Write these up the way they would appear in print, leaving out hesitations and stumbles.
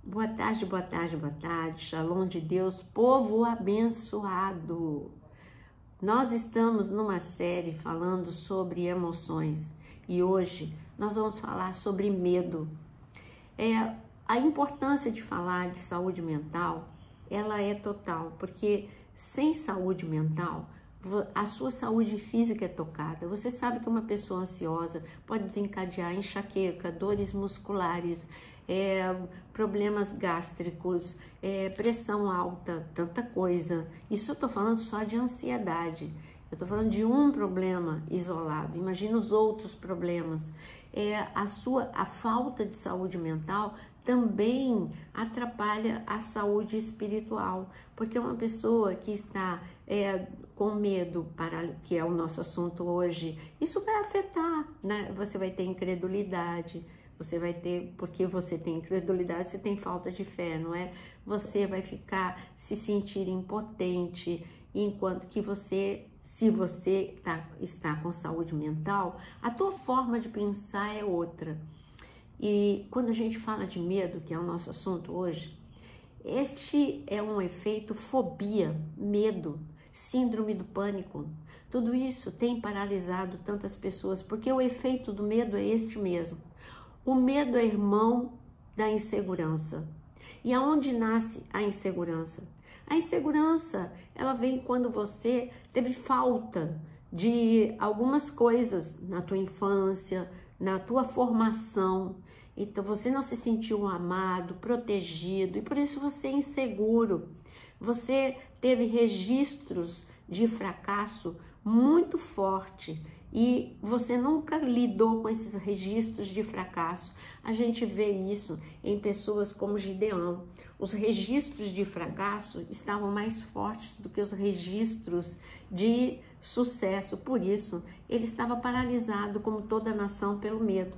Boa tarde, boa tarde, boa tarde. Shalom de Deus, povo abençoado. Nós estamos numa série falando sobre emoções e hoje nós vamos falar sobre medo. A importância de falar de saúde mental, ela é total, porque sem saúde mental, a sua saúde física é tocada. Você sabe que uma pessoa ansiosa pode desencadear enxaqueca, dores musculares, problemas gástricos, pressão alta, tanta coisa. Isso eu tô falando só de ansiedade. Eu tô falando de um problema isolado. Imagina os outros problemas. A falta de saúde mental também atrapalha a saúde espiritual, porque uma pessoa que está com medo, que é o nosso assunto hoje, isso vai afetar, né? Você vai ter incredulidade, você vai ter, porque você tem incredulidade, você tem falta de fé, não é? Você vai se sentir impotente, enquanto que se você está com saúde mental, a tua forma de pensar é outra. E quando a gente fala de medo, que é o nosso assunto hoje, este é um efeito fobia, medo, síndrome do pânico. Tudo isso tem paralisado tantas pessoas, porque o efeito do medo é este mesmo. O medo é irmão da insegurança. E aonde nasce a insegurança? A insegurança, ela vem quando você teve falta de algumas coisas na tua infância, na tua formação. Então, você não se sentiu amado, protegido, e por isso você é inseguro. Você teve registros de fracasso muito forte e você nunca lidou com esses registros de fracasso. A gente vê isso em pessoas como Gideão. Os registros de fracasso estavam mais fortes do que os registros de sucesso. Por isso, ele estava paralisado, como toda a nação, pelo medo.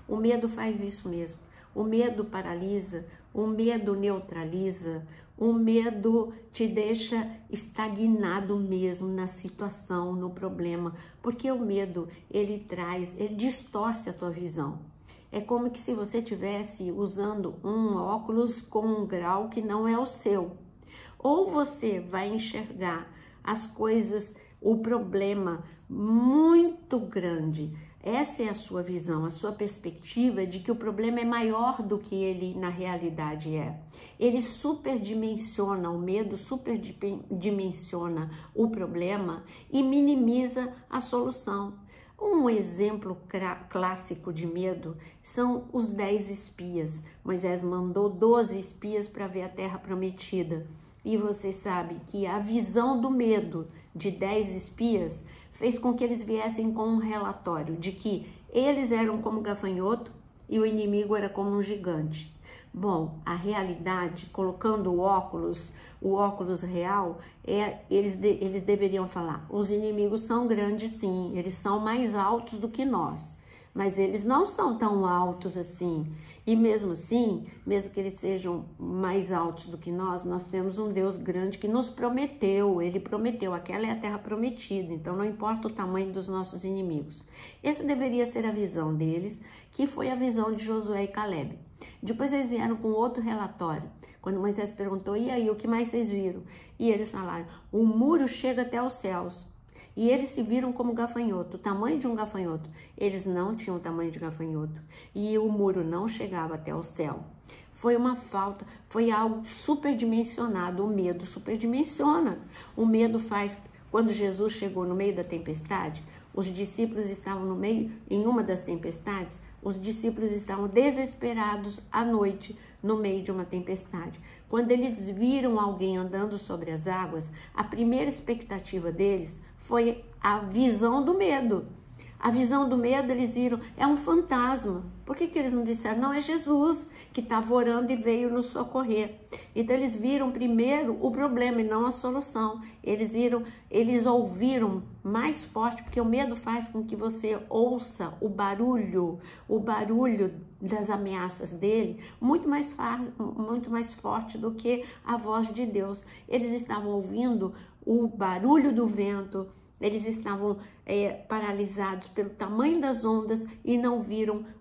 O medo faz isso mesmo. O medo paralisa, o medo neutraliza, o medo te deixa estagnado mesmo na situação, no problema, porque o medo, ele distorce a tua visão. É como que se você estivesse usando um óculos com um grau que não é o seu. Ou você vai enxergar as coisas, o problema muito grande. Essa é a sua visão, a sua perspectiva de que o problema é maior do que ele na realidade é. Ele superdimensiona, o medo superdimensiona o problema e minimiza a solução. Um exemplo clássico de medo são os 10 espias. Moisés mandou 12 espias para ver a terra prometida. E você sabe que a visão do medo de 10 espias fez com que eles viessem com um relatório de que eles eram como gafanhoto e o inimigo era como um gigante. Bom, a realidade, colocando o óculos real, eles deveriam falar, os inimigos são grandes sim, eles são mais altos do que nós, mas eles não são tão altos assim. E mesmo assim, mesmo que eles sejam mais altos do que nós temos um Deus grande que nos prometeu. Ele prometeu, aquela é a terra prometida, então não importa o tamanho dos nossos inimigos. Essa deveria ser a visão deles, que foi a visão de Josué e Caleb. Depois eles vieram com outro relatório, quando Moisés perguntou, e aí, o que mais vocês viram? E eles falaram, o muro chega até os céus. E eles se viram como gafanhoto, o tamanho de um gafanhoto. Eles não tinham o tamanho de gafanhoto. E o muro não chegava até o céu. Foi uma falta, foi algo superdimensionado. O medo superdimensiona. O medo faz, quando Jesus chegou no meio da tempestade, os discípulos estavam no meio, em uma das tempestades, os discípulos estavam desesperados à noite, no meio de uma tempestade. Quando eles viram alguém andando sobre as águas, a primeira expectativa deles foi a visão do medo. A visão do medo, eles viram, é um fantasma. Por que eles não disseram? Não, é Jesus que estava orando e veio nos socorrer. Então, eles viram primeiro o problema e não a solução. Eles ouviram mais forte, porque o medo faz com que você ouça o barulho das ameaças dele, muito mais forte do que a voz de Deus. Eles estavam ouvindo o barulho do vento, Eles estavam paralisados pelo tamanho das ondas e não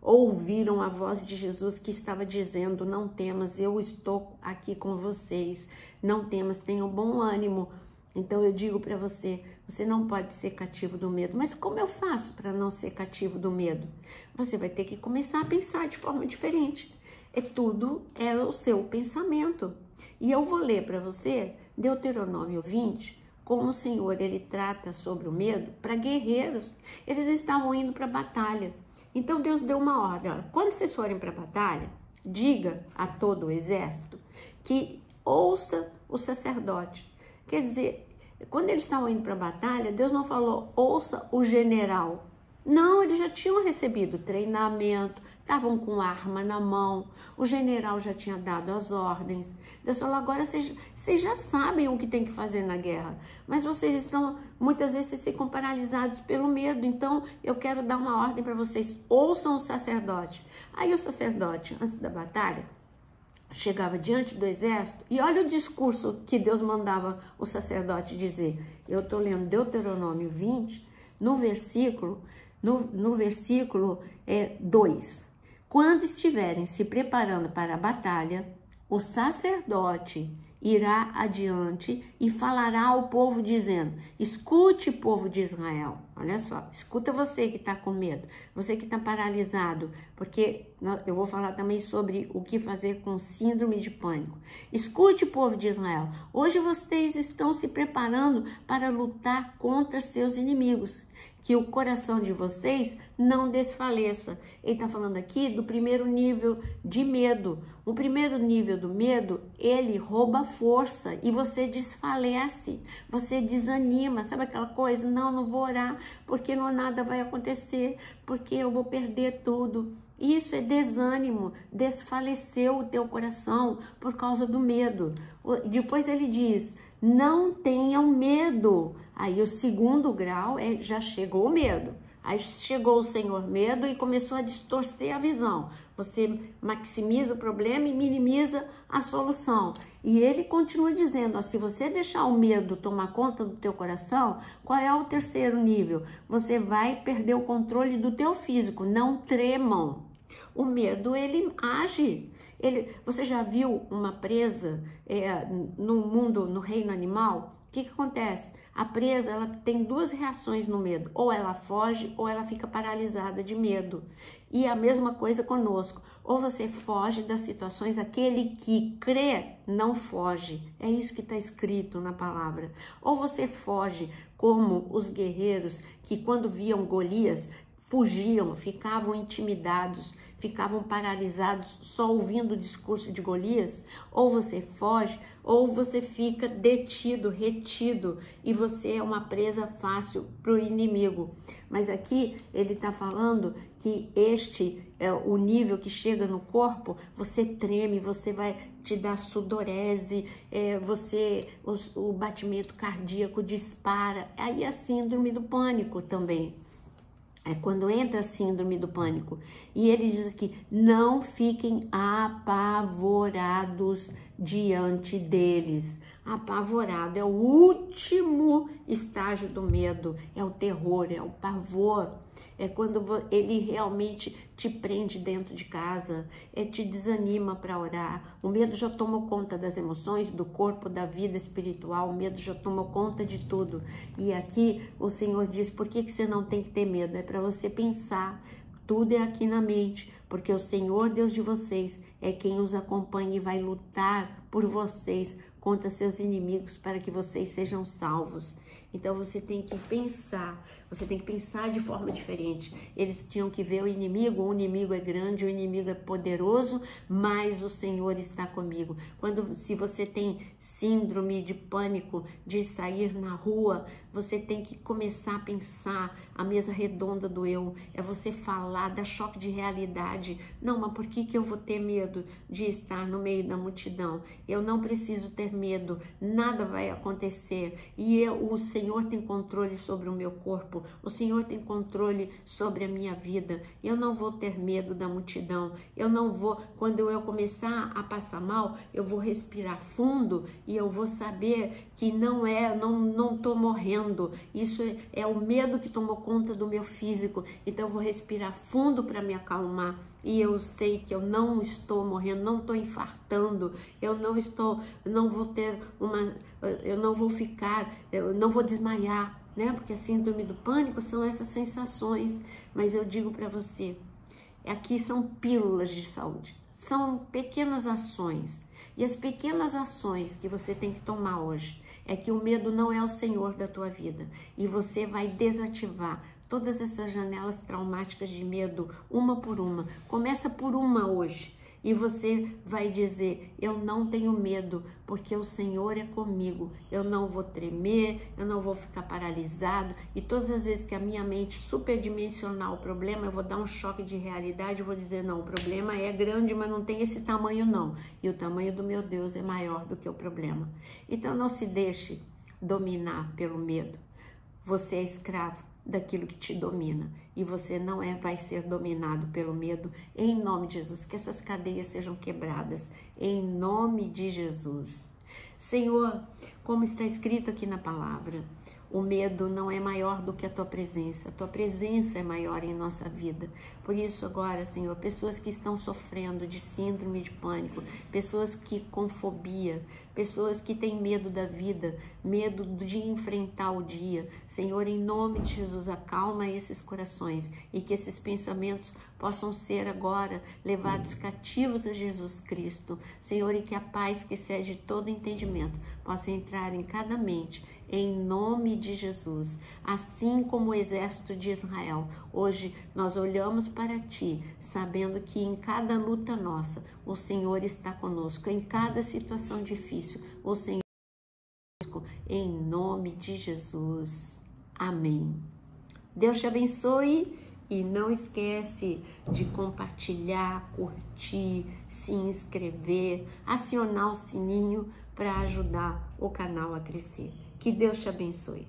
ouviram a voz de Jesus que estava dizendo: não temas, eu estou aqui com vocês, não temas, tenham bom ânimo. Então eu digo para você, você não pode ser cativo do medo. Mas como eu faço para não ser cativo do medo? Você vai ter que começar a pensar de forma diferente. Tudo é o seu pensamento. E eu vou ler para você Deuteronômio 20, como o Senhor ele trata sobre o medo para guerreiros. Eles estavam indo para a batalha. Então Deus deu uma ordem: olha, quando vocês forem para a batalha, diga a todo o exército que ouça o sacerdote. Quer dizer, quando eles estavam indo para a batalha, Deus não falou ouça o general. Não, eles já tinham recebido treinamento, estavam com arma na mão, o general já tinha dado as ordens. Deus falou: agora vocês já sabem o que tem que fazer na guerra, mas vocês estão, muitas vezes vocês ficam paralisados pelo medo, então eu quero dar uma ordem para vocês, ouçam o sacerdote. Aí o sacerdote, antes da batalha, chegava diante do exército e olha o discurso que Deus mandava o sacerdote dizer. Eu estou lendo Deuteronômio 20, no versículo 2. Quando estiverem se preparando para a batalha, o sacerdote irá adiante e falará ao povo dizendo: escute, povo de Israel. Olha só, escuta você que está com medo, você que está paralisado, porque eu vou falar também sobre o que fazer com síndrome de pânico. Escute, povo de Israel, hoje vocês estão se preparando para lutar contra seus inimigos. Que o coração de vocês não desfaleça. Ele está falando aqui do primeiro nível de medo. O primeiro nível do medo, ele rouba força e você desfalece, você desanima. Sabe aquela coisa? Não vou orar porque nada vai acontecer, porque eu vou perder tudo. Isso é desânimo, desfaleceu o teu coração por causa do medo. Depois ele diz: não tenham medo. Aí o segundo grau já chegou o medo. Aí chegou o Senhor medo e começou a distorcer a visão. Você maximiza o problema e minimiza a solução. E ele continua dizendo: ó, se você deixar o medo tomar conta do teu coração, qual é o terceiro nível? Você vai perder o controle do teu físico. Não tremam. O medo, ele age. Você já viu uma presa no mundo, no reino animal? O que acontece? A presa, ela tem duas reações no medo. Ou ela foge, ou ela fica paralisada de medo. E a mesma coisa conosco. Ou você foge das situações, aquele que crê não foge. É isso que está escrito na palavra. Ou você foge como os guerreiros que quando viam Golias, fugiam, ficavam intimidados, ficavam paralisados só ouvindo o discurso de Golias. Ou você foge, ou você fica detido, retido, e você é uma presa fácil para o inimigo. Mas aqui ele está falando que este é o nível que chega no corpo, você treme, você vai te dar sudorese, o batimento cardíaco dispara. Aí a síndrome do pânico também. É quando entra a síndrome do pânico. E ele diz aqui: não fiquem apavorados diante deles. Apavorado é o último estágio do medo, é o terror, é o pavor. É quando ele realmente te prende dentro de casa, te desanima para orar. O medo já tomou conta das emoções, do corpo, da vida espiritual. O medo já tomou conta de tudo. E aqui o Senhor diz: por que você não tem que ter medo? É para você pensar. Tudo é aqui na mente, porque o Senhor Deus de vocês é quem os acompanha e vai lutar por vocês contra seus inimigos para que vocês sejam salvos. Então você tem que pensar de forma diferente. Eles tinham que ver o inimigo é grande, o inimigo é poderoso, mas o Senhor está comigo. Se você tem síndrome de pânico de sair na rua, você tem que começar a pensar a mesa redonda do eu, é você falar, dar choque de realidade. Não, mas por que eu vou ter medo de estar no meio da multidão? Eu não preciso ter medo, nada vai acontecer. E o Senhor tem controle sobre o meu corpo, o Senhor tem controle sobre a minha vida. Eu não vou ter medo da multidão, eu não vou, quando eu começar a passar mal, eu vou respirar fundo e eu vou saber que não estou morrendo, morrendo. Isso é o medo que tomou conta do meu físico. Então eu vou respirar fundo para me acalmar. E eu sei que eu não estou morrendo, não estou infartando, eu não vou desmaiar, né? Porque a síndrome do pânico são essas sensações. Mas eu digo para você, aqui são pílulas de saúde, são pequenas ações. E as pequenas ações que você tem que tomar hoje é que o medo não é o senhor da tua vida. E você vai desativar todas essas janelas traumáticas de medo, uma por uma. Começa por uma hoje. E você vai dizer, eu não tenho medo, porque o Senhor é comigo. Eu não vou tremer, eu não vou ficar paralisado. E todas as vezes que a minha mente superdimensionar o problema, eu vou dar um choque de realidade, eu vou dizer, não, o problema é grande, mas não tem esse tamanho não. E o tamanho do meu Deus é maior do que o problema. Então não se deixe dominar pelo medo. Você é escravo daquilo que te domina, e você não vai ser dominado pelo medo, em nome de Jesus. Que essas cadeias sejam quebradas, em nome de Jesus. Senhor, como está escrito aqui na palavra, o medo não é maior do que a tua presença é maior em nossa vida. Por isso agora, Senhor, pessoas que estão sofrendo de síndrome de pânico, pessoas que com fobia, pessoas que têm medo da vida, medo de enfrentar o dia, Senhor, em nome de Jesus, acalma esses corações e que esses pensamentos possam ser agora levados cativos a Jesus Cristo, Senhor, e que a paz que excede todo entendimento possa entrar em cada mente, em nome de Jesus. Assim como o exército de Israel, hoje nós olhamos para ti, sabendo que em cada luta nossa, o Senhor está conosco, em cada situação difícil, o Senhor está conosco, em nome de Jesus. Amém. Deus te abençoe e não esquece de compartilhar, curtir, se inscrever, acionar o sininho para ajudar o canal a crescer. Que Deus te abençoe.